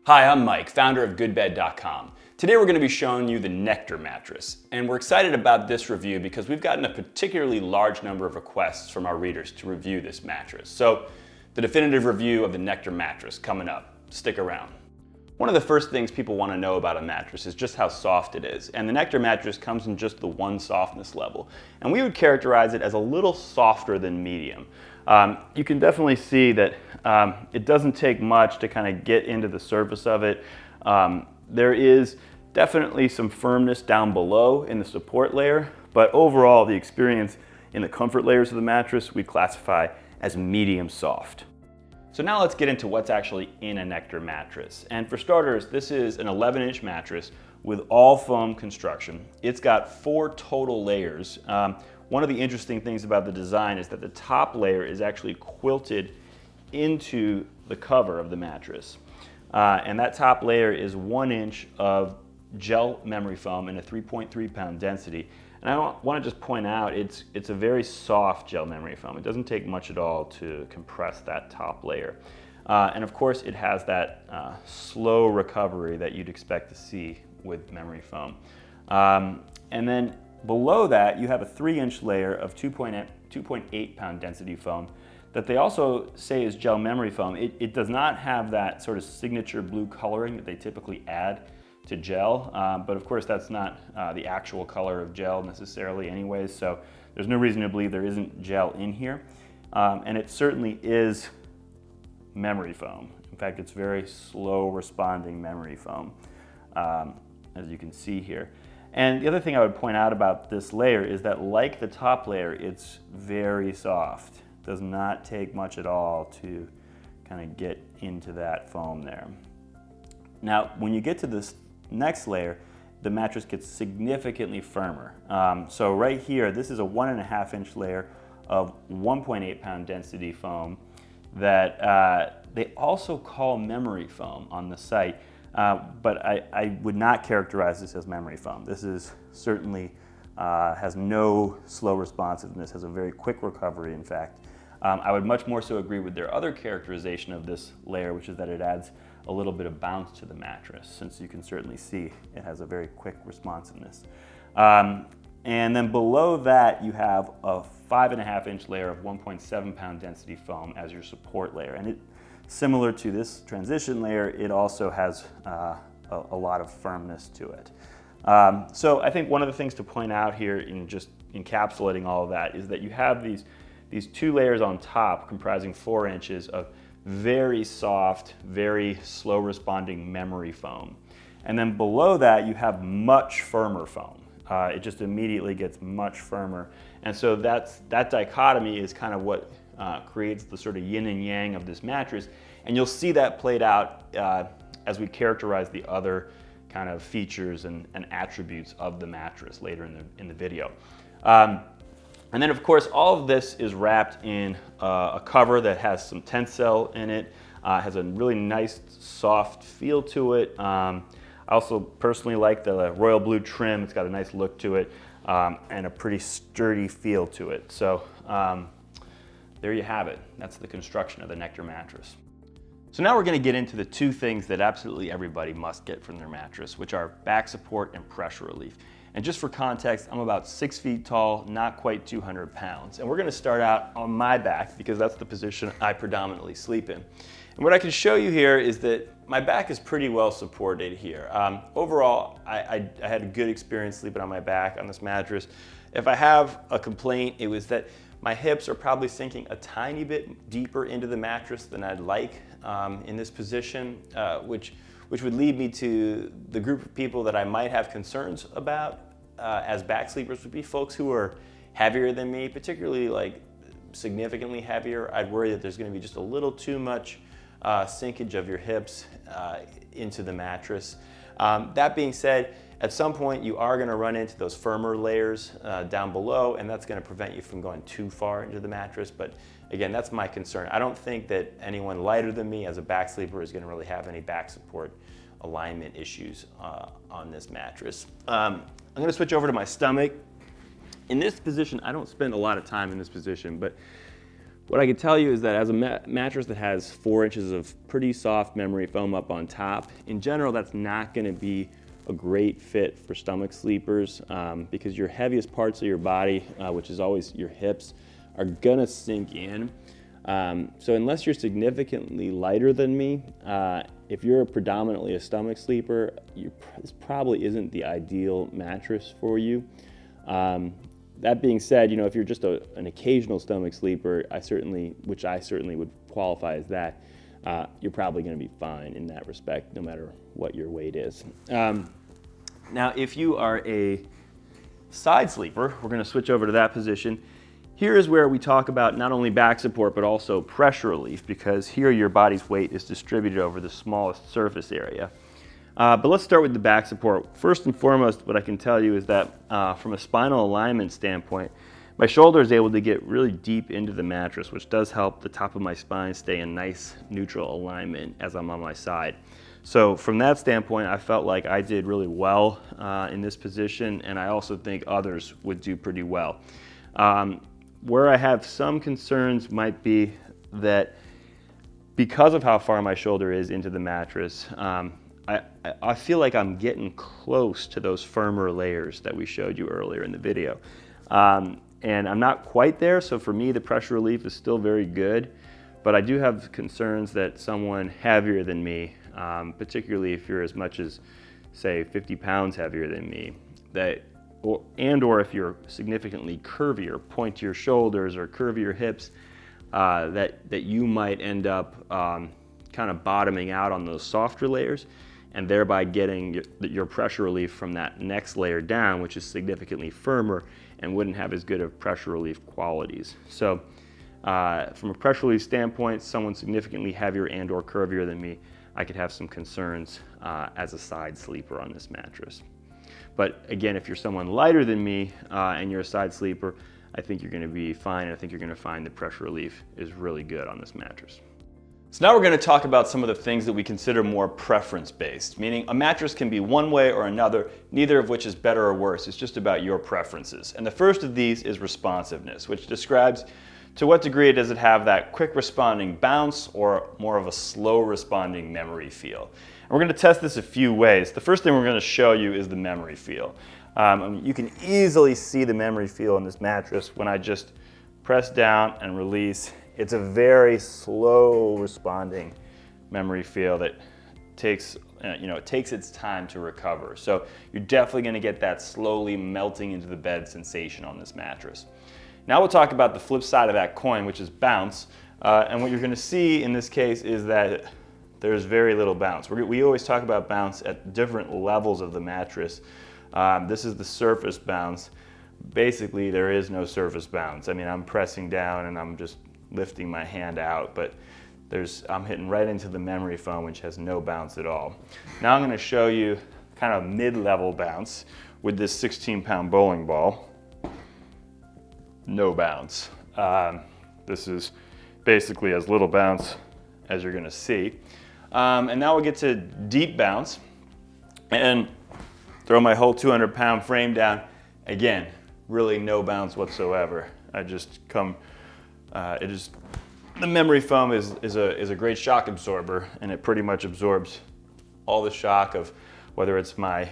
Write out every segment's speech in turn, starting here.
Hi, I'm Mike, founder of GoodBed.com. Today we're going to be showing you the Nectar Mattress, and we're excited about this review because we've gotten a particularly large number of requests from our readers to review this mattress. So, the definitive review of the Nectar Mattress coming up. Stick around. One of the first things people want to know about a mattress is just how soft it is, and the Nectar Mattress comes in just the one softness level, and we would characterize it as a little softer than medium. You can definitely see that it doesn't take much to kind of get into the surface of it. There is definitely some firmness down below in the support layer, but overall the experience in the comfort layers of the mattress we classify as medium soft. So now let's get into what's actually in a Nectar mattress. And for starters, this is an 11-inch mattress with all foam construction. It's got 4 total layers. One of the interesting things about the design is that the top layer is actually quilted into the cover of the mattress. And that top layer is 1 inch of gel memory foam in a 3.3 pound density. And I want to just point out, it's a very soft gel memory foam. It doesn't take much at all to compress that top layer. And of course, it has that slow recovery that you'd expect to see with memory foam. And then below that, you have a 3-inch layer of 2.8 pound density foam that they also say is gel memory foam. It does not have that sort of signature blue coloring that they typically add to gel, but of course that's not the actual color of gel necessarily anyways, so there's no reason to believe there isn't gel in here. And it certainly is memory foam. In fact, it's very slow responding memory foam, as you can see here. And the other thing I would point out about this layer is that, like the top layer, it's very soft. It does not take much at all to kind of get into that foam there. Now, when you get to this next layer, the mattress gets significantly firmer. So right here, this is a 1.5-inch layer of 1.8 pound density foam that they also call memory foam on the site. But I would not characterize this as memory foam. This is certainly has no slow responsiveness, has a very quick recovery, in fact. I would much more so agree with their other characterization of this layer, which is that it adds a little bit of bounce to the mattress, since you can certainly see it has a very quick responsiveness. And then below that, you have a 5.5-inch layer of 1.7 pound density foam as your support layer. And it, similar to this transition layer, it also has a lot of firmness to it. So I think one of the things to point out here in just encapsulating all of that is that you have these 2 layers on top comprising 4 inches of very soft, very slow responding memory foam. And then below that you have much firmer foam. It just immediately gets much firmer. And so that dichotomy is kind of what creates the sort of yin and yang of this mattress. And you'll see that played out as we characterize the other kind of features and attributes of the mattress later in the video. And then of course, all of this is wrapped in a cover that has some tencel in it, has a really nice soft feel to it. I also personally like the royal blue trim. It's got a nice look to it and a pretty sturdy feel to it. So there you have it. That's the construction of the Nectar mattress. So now we're going to get into the 2 things that absolutely everybody must get from their mattress, which are back support and pressure relief. And just for context, I'm about 6 feet tall, not quite 200 pounds. And we're going to start out on my back because that's the position I predominantly sleep in. And what I can show you here is that my back is pretty well supported here. Overall, I had a good experience sleeping on my back on this mattress. If I have a complaint, it was that my hips are probably sinking a tiny bit deeper into the mattress than I'd like in this position, which would lead me to the group of people that I might have concerns about as back sleepers would be folks who are heavier than me, particularly like significantly heavier. I'd worry that there's going to be just a little too much sinkage of your hips into the mattress. That being said, at some point you are going to run into those firmer layers down below, and that's going to prevent you from going too far into the mattress. But again, that's my concern. I don't think that anyone lighter than me as a back sleeper is going to really have any back support alignment issues on this mattress. I'm going to switch over to my stomach. In this position, I don't spend a lot of time in this position, but What I can tell you is that as a mattress that has 4 inches of pretty soft memory foam up on top, in general that's not going to be a great fit for stomach sleepers because your heaviest parts of your body, which is always your hips, are gonna sink in. So unless you're significantly lighter than me, if you're predominantly a stomach sleeper, this probably isn't the ideal mattress for you. That being said, if you're just an occasional stomach sleeper, which I certainly would qualify as that, you're probably going to be fine in that respect, no matter what your weight is. Now, if you are a side sleeper, we're going to switch over to that position. Here is where we talk about not only back support, but also pressure relief, because here your body's weight is distributed over the smallest surface area. But let's start with the back support. First and foremost, what I can tell you is that from a spinal alignment standpoint, my shoulder is able to get really deep into the mattress, which does help the top of my spine stay in nice neutral alignment as I'm on my side. So from that standpoint, I felt like I did really well in this position, and I also think others would do pretty well. Where I have some concerns might be that because of how far my shoulder is into the mattress, I feel like I'm getting close to those firmer layers that we showed you earlier in the video. And I'm not quite there, so for me the pressure relief is still very good, but I do have concerns that someone heavier than me, particularly if you're as much as, say, 50 pounds heavier than me, or if you're significantly curvier, pointier shoulders or curvier hips, that you might end up kind of bottoming out on those softer layers, and thereby getting your pressure relief from that next layer down, which is significantly firmer and wouldn't have as good of pressure relief qualities. So from a pressure relief standpoint, someone significantly heavier and or curvier than me, I could have some concerns as a side sleeper on this mattress. But again, if you're someone lighter than me and you're a side sleeper, I think you're going to be fine, and I think you're going to find the pressure relief is really good on this mattress. So now we're going to talk about some of the things that we consider more preference-based, meaning a mattress can be one way or another, neither of which is better or worse. It's just about your preferences. And the first of these is responsiveness, which describes to what degree does it have that quick responding bounce or more of a slow responding memory feel. And we're going to test this a few ways. The first thing we're going to show you is the memory feel. You can easily see the memory feel in this mattress when I just press down and release. It's a very slow responding memory feel that takes, it takes its time to recover. So you're definitely going to get that slowly melting into the bed sensation on this mattress. Now we'll talk about the flip side of that coin, which is bounce. And what you're going to see in this case is that there's very little bounce. We always talk about bounce at different levels of the mattress. This is the surface bounce. Basically, there is no surface bounce. I mean, I'm pressing down and I'm just lifting my hand out, but I'm hitting right into the memory foam, which has no bounce at all. Now I'm going to show you kind of mid-level bounce with this 16-pound bowling ball. No bounce. This is basically as little bounce as you're going to see. And now we'll get to deep bounce and throw my whole 200-pound frame down. Again, really no bounce whatsoever. I just come. The memory foam is a great shock absorber, and it pretty much absorbs all the shock of whether it's my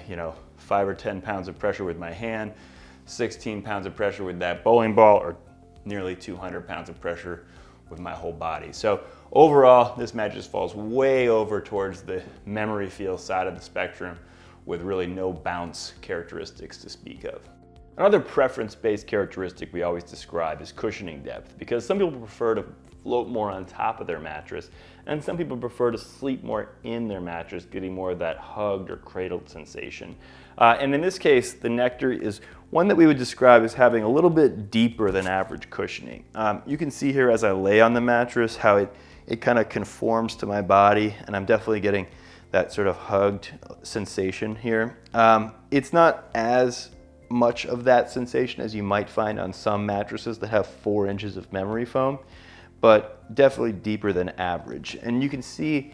5 or 10 pounds of pressure with my hand, 16 pounds of pressure with that bowling ball, or nearly 200 pounds of pressure with my whole body. So overall, this mattress falls way over towards the memory feel side of the spectrum with really no bounce characteristics to speak of. Another preference-based characteristic we always describe is cushioning depth, because some people prefer to float more on top of their mattress, and some people prefer to sleep more in their mattress, getting more of that hugged or cradled sensation. And in this case, the Nectar is one that we would describe as having a little bit deeper than average cushioning. You can see here as I lay on the mattress how it kind of conforms to my body, and I'm definitely getting that sort of hugged sensation here. It's not as much of that sensation as you might find on some mattresses that have 4 inches of memory foam, but definitely deeper than average. And you can see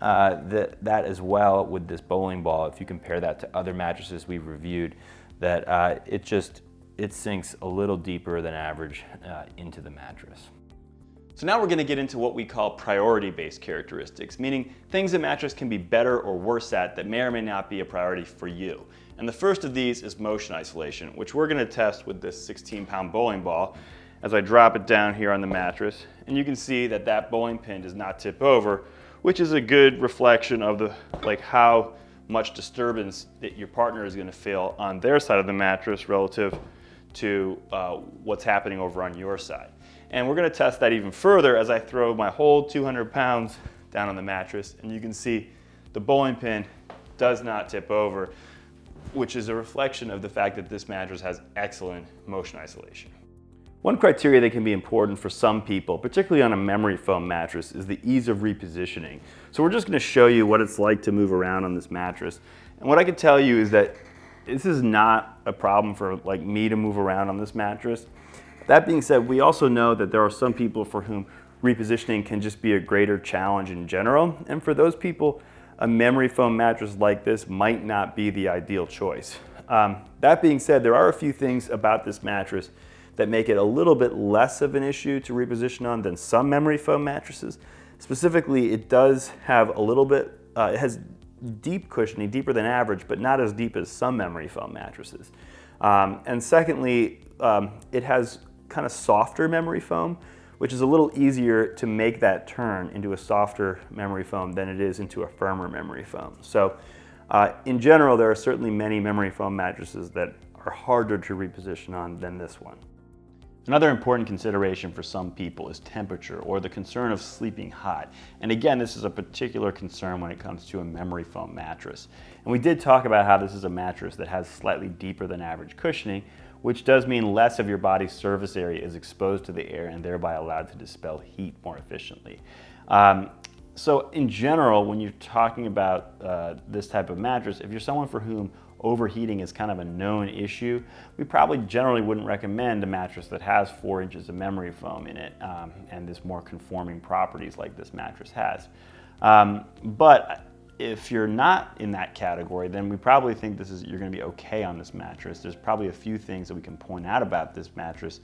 that as well with this bowling ball, if you compare that to other mattresses we've reviewed, that it sinks a little deeper than average into the mattress. So now we're going to get into what we call priority-based characteristics, meaning things a mattress can be better or worse at that may or may not be a priority for you. And the first of these is motion isolation, which we're going to test with this 16-pound bowling ball as I drop it down here on the mattress. And you can see that that bowling pin does not tip over, which is a good reflection of how much disturbance that your partner is going to feel on their side of the mattress relative to what's happening over on your side. And we're going to test that even further as I throw my whole 200 pounds down on the mattress, and you can see the bowling pin does not tip over, which is a reflection of the fact that this mattress has excellent motion isolation. One criteria that can be important for some people, particularly on a memory foam mattress, is the ease of repositioning. So we're just going to show you what it's like to move around on this mattress. And what I can tell you is that this is not a problem for me to move around on this mattress. That being said, we also know that there are some people for whom repositioning can just be a greater challenge in general. And for those people, a memory foam mattress like this might not be the ideal choice. That being said, there are a few things about this mattress that make it a little bit less of an issue to reposition on than some memory foam mattresses. Specifically, it does have a little bit, it has deep cushioning, deeper than average, but not as deep as some memory foam mattresses. And secondly, it has kind of softer memory foam, which is a little easier to make that turn into a softer memory foam than it is into a firmer memory foam. So in general, there are certainly many memory foam mattresses that are harder to reposition on than this one. Another important consideration for some people is temperature, or the concern of sleeping hot. And again, this is a particular concern when it comes to a memory foam mattress. And we did talk about how this is a mattress that has slightly deeper than average cushioning, which does mean less of your body's surface area is exposed to the air and thereby allowed to dispel heat more efficiently. So in general, when you're talking about this type of mattress, if you're someone for whom overheating is kind of a known issue, we probably generally wouldn't recommend a mattress that has 4 inches of memory foam in it and this more conforming properties like this mattress has. But if you're not in that category, then we probably think you're going to be okay on this mattress. There's probably a few things that we can point out about this mattress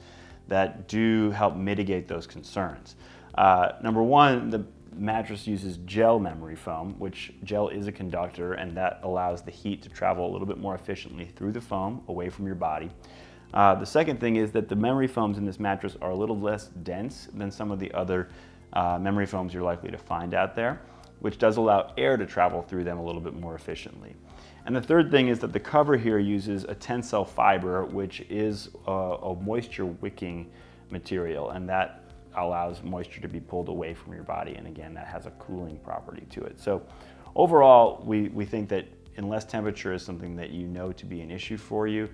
that do help mitigate those concerns. Number one, the mattress uses gel memory foam, which gel is a conductor, and that allows the heat to travel a little bit more efficiently through the foam away from your body. The second thing is that the memory foams in this mattress are a little less dense than some of the other memory foams you're likely to find out there, which does allow air to travel through them a little bit more efficiently. And the third thing is that the cover here uses a tensile fiber, which is a moisture wicking material, and that allows moisture to be pulled away from your body, and again, that has a cooling property to it. So overall, we think that unless temperature is something that you know to be an issue for you,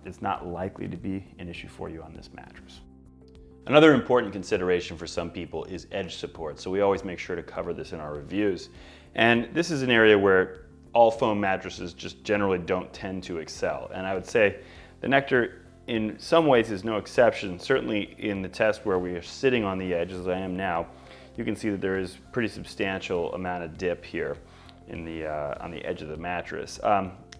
it's not likely to be an issue for you on this mattress. Another important consideration for some people is edge support, so we always make sure to cover this in our reviews. And this is an area where all foam mattresses just generally don't tend to excel. And I would say the Nectar in some ways is no exception. Certainly in the test where we are sitting on the edge, as I am now, you can see that there is pretty substantial amount of dip here in on the edge of the mattress.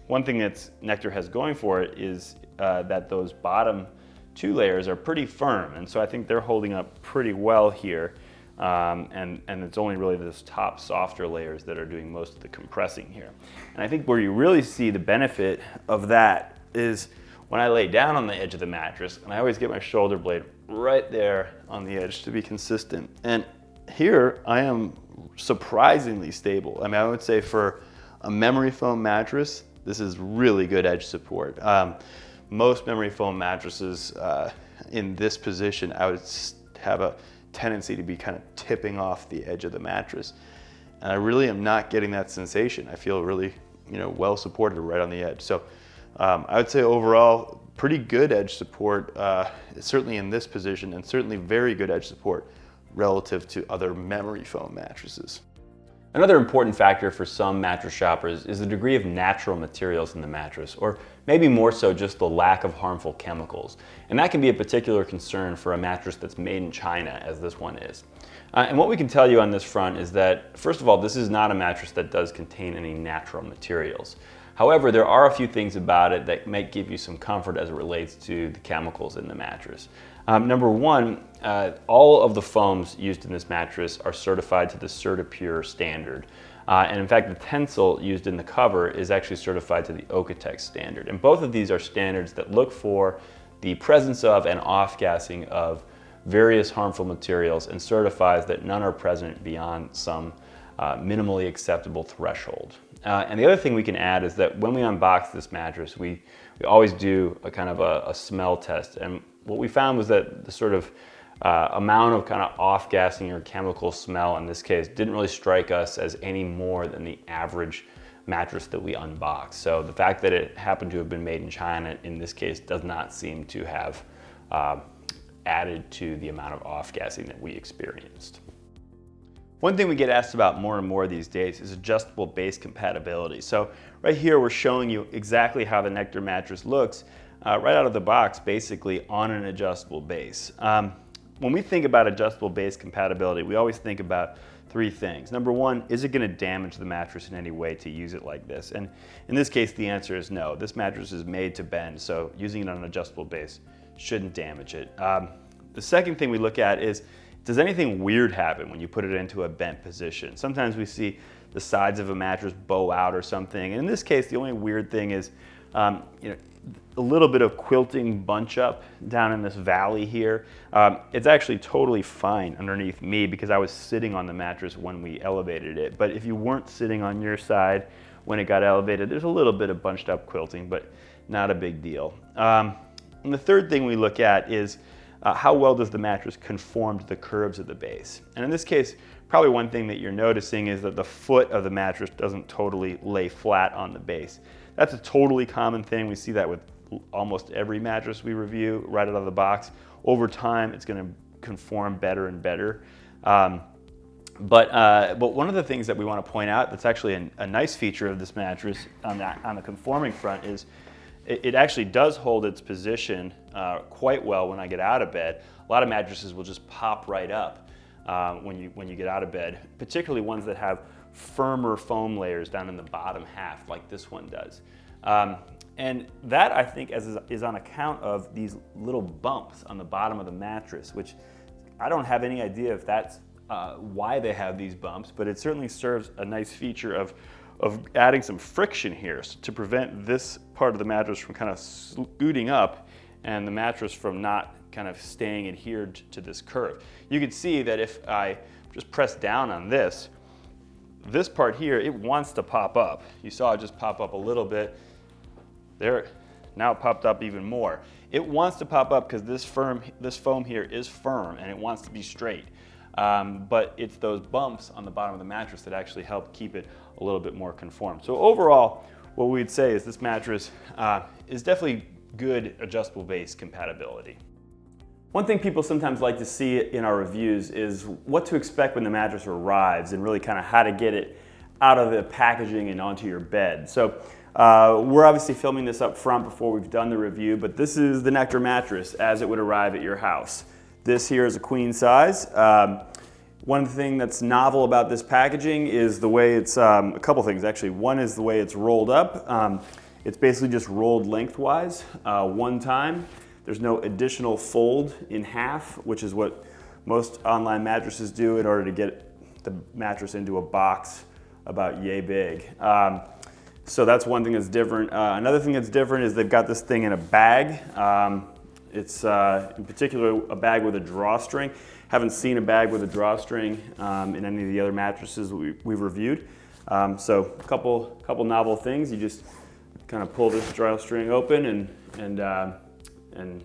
One thing that Nectar has going for it is that those bottom 2 layers are pretty firm, and so I think they're holding up pretty well here, and it's only really those top softer layers that are doing most of the compressing here. And I think where you really see the benefit of that is when I lay down on the edge of the mattress, and I always get my shoulder blade right there on the edge to be consistent. And here I am surprisingly stable. I mean, I would say for a memory foam mattress, this is really good edge support. Most memory foam mattresses in this position, I would have a tendency to be kind of tipping off the edge of the mattress. And I really am not getting that sensation. I feel really, well supported right on the edge. So I would say overall, pretty good edge support, certainly in this position, and certainly very good edge support relative to other memory foam mattresses. Another important factor for some mattress shoppers is the degree of natural materials in the mattress, or maybe more so just the lack of harmful chemicals. And that can be a particular concern for a mattress that's made in China, as this one is. And what we can tell you on this front is that, first of all, this is not a mattress that does contain any natural materials. However, there are a few things about it that might give you some comfort as it relates to the chemicals in the mattress. Number one, all of the foams used in this mattress are certified to the CertiPure standard. And in fact, the tensile used in the cover is actually certified to the Okotex standard. And both of these are standards that look for the presence of and off-gassing of various harmful materials and certifies that none are present beyond some minimally acceptable threshold. And the other thing we can add is that when we unbox this mattress, we always do a kind of a smell test. And what we found was that the sort of amount of kind of off-gassing or chemical smell in this case didn't really strike us as any more than the average mattress that we unboxed. So the fact that it happened to have been made in China in this case does not seem to have added to the amount of off-gassing that we experienced. One thing we get asked about more and more these days is adjustable base compatibility. So right here we're showing you exactly how the Nectar mattress looks right out of the box, basically on an adjustable base. When we think about adjustable base compatibility, we always think about three things. Number one, is it going to damage the mattress in any way to use it like this? And in this case, the answer is no. This mattress is made to bend, so using it on an adjustable base shouldn't damage it. The second thing we look at is, does anything weird happen when you put it into a bent position? Sometimes we see the sides of a mattress bow out or something. And in this case, the only weird thing is a little bit of quilting bunch up down in this valley here. It's actually totally fine underneath me because I was sitting on the mattress when we elevated it. But if you weren't sitting on your side when it got elevated, there's a little bit of bunched up quilting, but not a big deal. And the third thing we look at is how well does the mattress conform to the curves of the base? And in this case, probably one thing that you're noticing is that the foot of the mattress doesn't totally lay flat on the base. That's a totally common thing. We see that with almost every mattress we review right out of the box. Over time, it's going to conform better and better. But one of the things that we want to point out that's actually a nice feature of this mattress on the conforming front is it actually does hold its position quite well when I get out of bed. A lot of mattresses will just pop right up when you get out of bed, particularly ones that have firmer foam layers down in the bottom half like this one does. And that, I think, is on account of these little bumps on the bottom of the mattress, which I don't have any idea if that's why they have these bumps, but it certainly serves a nice feature of adding some friction here to prevent this part of the mattress from kind of scooting up and the mattress from not kind of staying adhered to this curve. You can see that if I just press down on this part here, it wants to pop up. You saw it just pop up a little bit. There, now it popped up even more. It wants to pop up because this foam here is firm and it wants to be straight. But it's those bumps on the bottom of the mattress that actually help keep it a little bit more conformed. So overall, what we'd say is this mattress is definitely good adjustable base compatibility. One thing people sometimes like to see in our reviews is what to expect when the mattress arrives and really kind of how to get it out of the packaging and onto your bed. So we're obviously filming this up front before we've done the review, but this is the Nectar mattress as it would arrive at your house. This here is a queen size. One thing that's novel about this packaging is the way it's, a couple things actually. One is the way it's rolled up. It's basically just rolled lengthwise one time. There's no additional fold in half, which is what most online mattresses do in order to get the mattress into a box about yay big. So that's one thing that's different. Another thing that's different is they've got this thing in a bag. It's in particular a bag with a drawstring. Haven't seen a bag with a drawstring in any of the other mattresses that we've reviewed. So a couple novel things. You just kind of pull this drawstring open and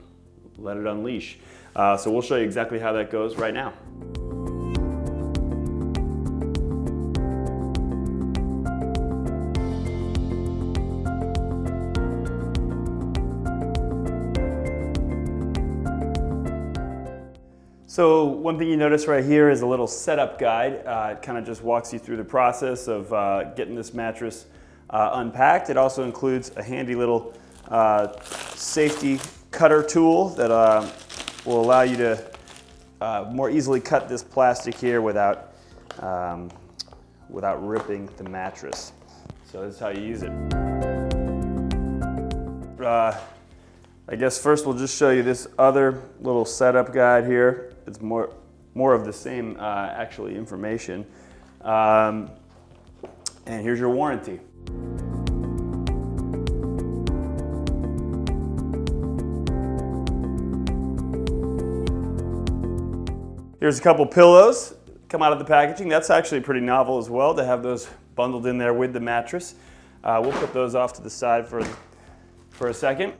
let it unleash. So we'll show you exactly how that goes right now. So one thing you notice right here is a little setup guide. It kind of just walks you through the process of getting this mattress unpacked. It also includes a handy little safety cutter tool that will allow you to more easily cut this plastic here without ripping the mattress. So this is how you use it. I guess first we'll just show you this other little setup guide here. It's more of the same actually information. And here's your warranty. Here's a couple pillows come out of the packaging. That's actually pretty novel as well to have those bundled in there with the mattress. We'll put those off to the side for a second.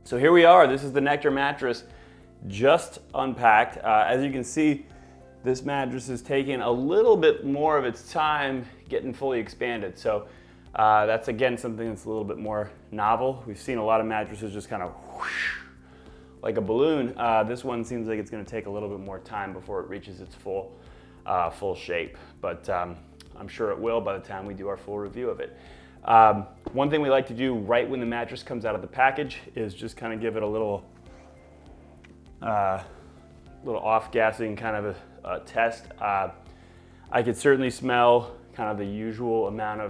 So here we are. This is the Nectar mattress just unpacked. As you can see, this mattress is taking a little bit more of its time getting fully expanded. So that's again something that's a little bit more novel. We've seen a lot of mattresses just kind of whoosh, like a balloon. This one seems like it's going to take a little bit more time before it reaches its full shape, but I'm sure it will by the time we do our full review of it. One thing we like to do right when the mattress comes out of the package is just kind of give it a little off-gassing kind of a test. I could certainly smell kind of the usual amount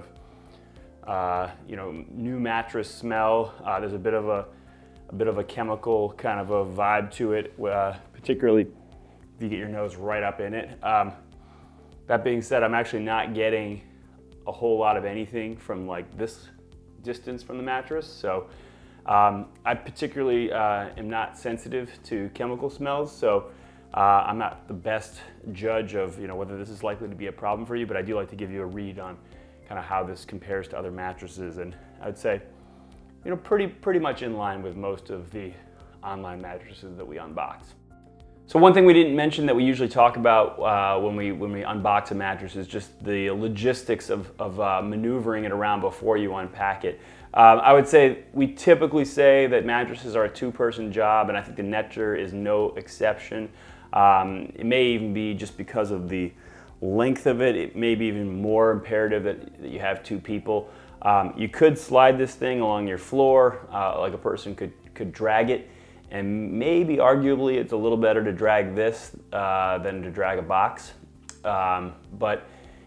of new mattress smell. There's a bit of a chemical kind of a vibe to it, particularly if you get your nose right up in it. That being said, I'm actually not getting a whole lot of anything from like this distance from the mattress. So I particularly am not sensitive to chemical smells. So I'm not the best judge of whether this is likely to be a problem for you, but I do like to give you a read on kind of how this compares to other mattresses. And I'd say, pretty much in line with most of the online mattresses that we unbox. So one thing we didn't mention that we usually talk about when we unbox a mattress is just the logistics of maneuvering it around before you unpack it. I would say we typically say that mattresses are a two-person job, and I think the Nectar is no exception. It may even be just because of the length of it. It may be even more imperative that you have two people. You could slide this thing along your floor, like a person could drag it. And maybe arguably it's a little better to drag this than to drag a box. But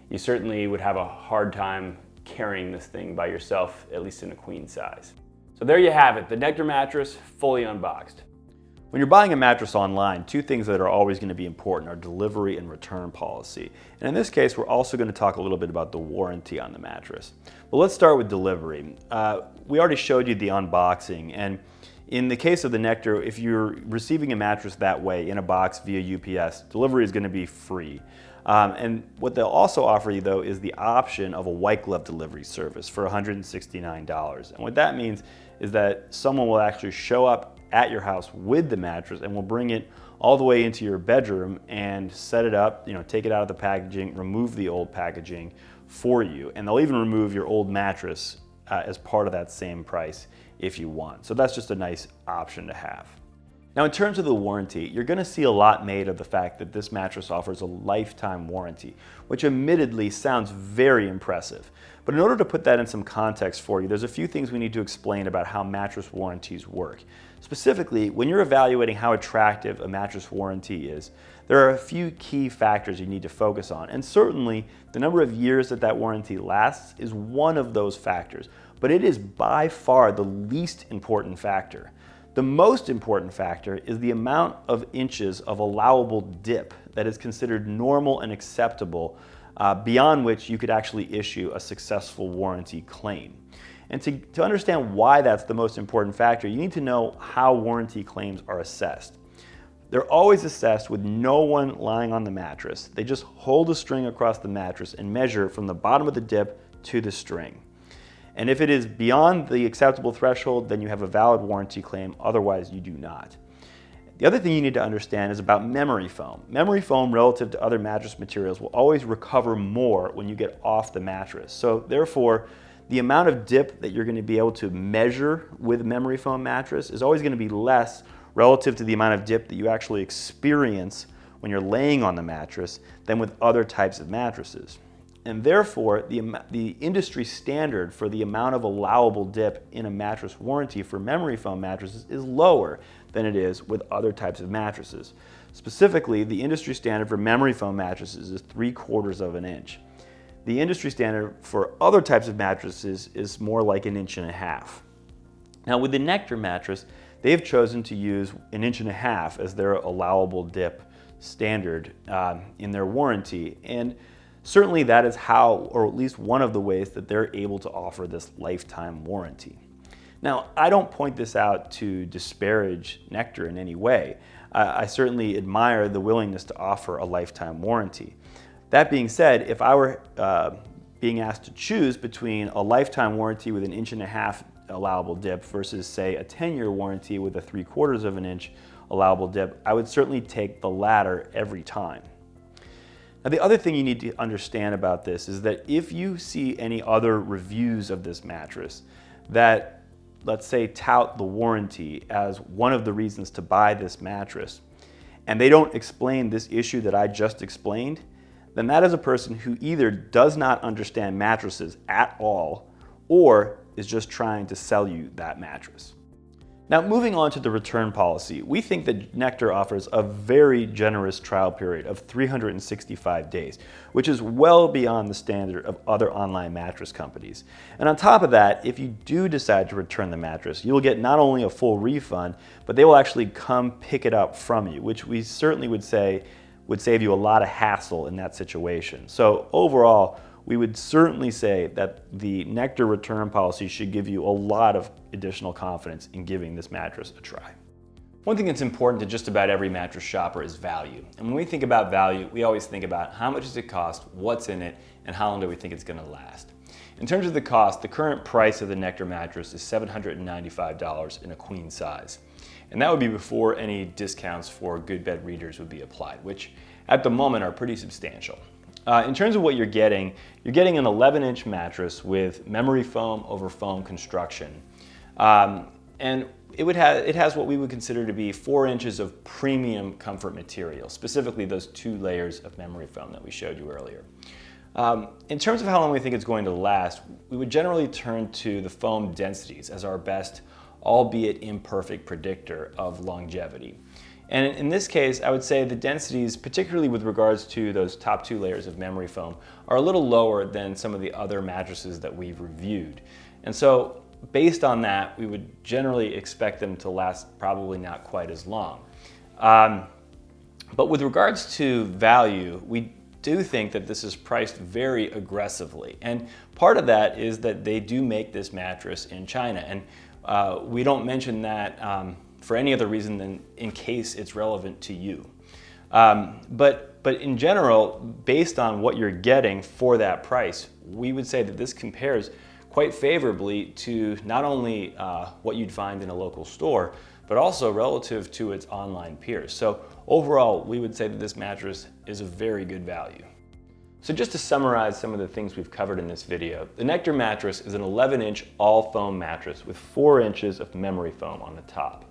you certainly would have a hard time carrying this thing by yourself, at least in a queen size. So there you have it, the Nectar mattress fully unboxed. When you're buying a mattress online, two things that are always going to be important are delivery and return policy. And in this case, we're also going to talk a little bit about the warranty on the mattress. But let's start with delivery. We already showed you the unboxing, and in the case of the Nectar, if you're receiving a mattress that way in a box via UPS, delivery is going to be free. And what they'll also offer you though is the option of a white glove delivery service for $169. And what that means is that someone will actually show up at your house with the mattress and will bring it all the way into your bedroom and set it up, take it out of the packaging, remove the old packaging for you. And they'll even remove your old mattress as part of that same price if you want. So that's just a nice option to have. Now in terms of the warranty, you're going to see a lot made of the fact that this mattress offers a lifetime warranty, which admittedly sounds very impressive. But in order to put that in some context for you, there's a few things we need to explain about how mattress warranties work. Specifically, when you're evaluating how attractive a mattress warranty is, there are a few key factors you need to focus on. And certainly, the number of years that warranty lasts is one of those factors. But it is by far the least important factor. The most important factor is the amount of inches of allowable dip that is considered normal and acceptable, beyond which you could actually issue a successful warranty claim. And to understand why that's the most important factor, you need to know how warranty claims are assessed. They're always assessed with no one lying on the mattress. They just hold a string across the mattress and measure from the bottom of the dip to the string. And if it is beyond the acceptable threshold, then you have a valid warranty claim, otherwise you do not. The other thing you need to understand is about memory foam. Memory foam relative to other mattress materials will always recover more when you get off the mattress. So therefore, the amount of dip that you're going to be able to measure with a memory foam mattress is always going to be less relative to the amount of dip that you actually experience when you're laying on the mattress than with other types of mattresses. And therefore, the industry standard for the amount of allowable dip in a mattress warranty for memory foam mattresses is lower than it is with other types of mattresses. Specifically, the industry standard for memory foam mattresses is 3/4 of an inch. The industry standard for other types of mattresses is more like 1.5 inches. Now with the Nectar mattress, they've chosen to use 1.5 inches as their allowable dip standard in their warranty. And certainly that is how, or at least one of the ways that they're able to offer this lifetime warranty. Now, I don't point this out to disparage Nectar in any way. I certainly admire the willingness to offer a lifetime warranty. That being said, if I were being asked to choose between a lifetime warranty with 1.5 inches allowable dip versus, say, a 10-year warranty with a 3/4 of an inch allowable dip, I would certainly take the latter every time. Now, the other thing you need to understand about this is that if you see any other reviews of this mattress that, let's say, tout the warranty as one of the reasons to buy this mattress, and they don't explain this issue that I just explained, then that is a person who either does not understand mattresses at all or is just trying to sell you that mattress. Now, moving on to the return policy, we think that Nectar offers a very generous trial period of 365 days, which is well beyond the standard of other online mattress companies. And on top of that, if you do decide to return the mattress, you'll get not only a full refund, but they will actually come pick it up from you, which we certainly would say would save you a lot of hassle in that situation. So overall, we would certainly say that the Nectar return policy should give you a lot of additional confidence in giving this mattress a try. One thing that's important to just about every mattress shopper is value. And when we think about value, we always think about how much does it cost, what's in it, and how long do we think it's going to last. In terms of the cost, the current price of the Nectar mattress is $795 in a queen size. And that would be before any discounts for good bed readers would be applied, which at the moment are pretty substantial. In terms of what you're getting an 11-inch mattress with memory foam over foam construction. And it has what we would consider to be 4 inches of premium comfort material, specifically those 2 layers of memory foam that we showed you earlier. In terms of how long we think it's going to last, we would generally turn to the foam densities as our best, albeit imperfect, predictor of longevity. And in this case, I would say the densities, particularly with regards to those top 2 layers of memory foam, are a little lower than some of the other mattresses that we've reviewed. And so based on that, we would generally expect them to last probably not quite as long. But with regards to value, we do think that this is priced very aggressively. And part of that is that they do make this mattress in China. And we don't mention that for any other reason than in case it's relevant to you. But in general, based on what you're getting for that price, we would say that this compares quite favorably to not only what you'd find in a local store, but also relative to its online peers. So overall, we would say that this mattress is a very good value. So just to summarize some of the things we've covered in this video, the Nectar mattress is an 11-inch all foam mattress with 4 inches of memory foam on the top.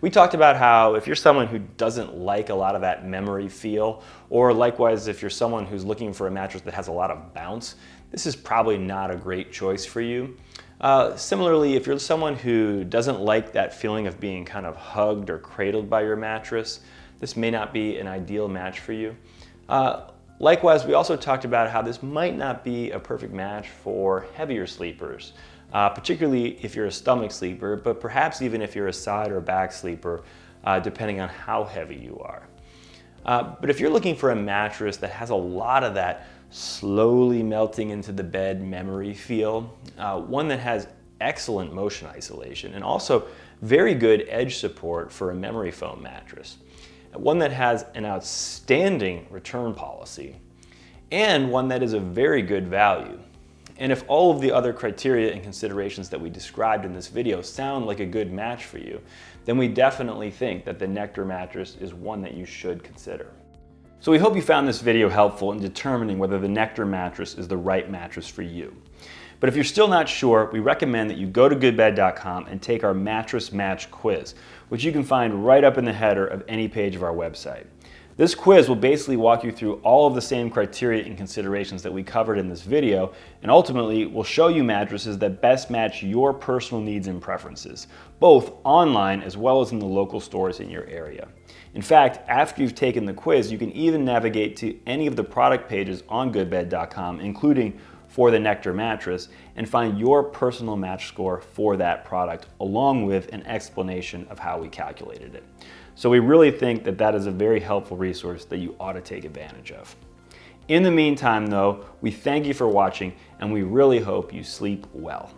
We talked about how if you're someone who doesn't like a lot of that memory feel, or likewise if you're someone who's looking for a mattress that has a lot of bounce, this is probably not a great choice for you. Similarly, if you're someone who doesn't like that feeling of being kind of hugged or cradled by your mattress, this may not be an ideal match for you. Likewise, we also talked about how this might not be a perfect match for heavier sleepers, particularly if you're a stomach sleeper, but perhaps even if you're a side or back sleeper, depending on how heavy you are. But if you're looking for a mattress that has a lot of that slowly melting into the bed memory feel, one that has excellent motion isolation and also very good edge support for a memory foam mattress, one that has an outstanding return policy, and one that is a very good value. And if all of the other criteria and considerations that we described in this video sound like a good match for you, then we definitely think that the Nectar mattress is one that you should consider. So we hope you found this video helpful in determining whether the Nectar mattress is the right mattress for you. But if you're still not sure, we recommend that you go to goodbed.com and take our mattress match quiz, which you can find right up in the header of any page of our website. This quiz will basically walk you through all of the same criteria and considerations that we covered in this video, and ultimately will show you mattresses that best match your personal needs and preferences, both online as well as in the local stores in your area. In fact, after you've taken the quiz, you can even navigate to any of the product pages on goodbed.com, including for the Nectar mattress, and find your personal match score for that product, along with an explanation of how we calculated it. So we really think that that is a very helpful resource that you ought to take advantage of. In the meantime though, we thank you for watching and we really hope you sleep well.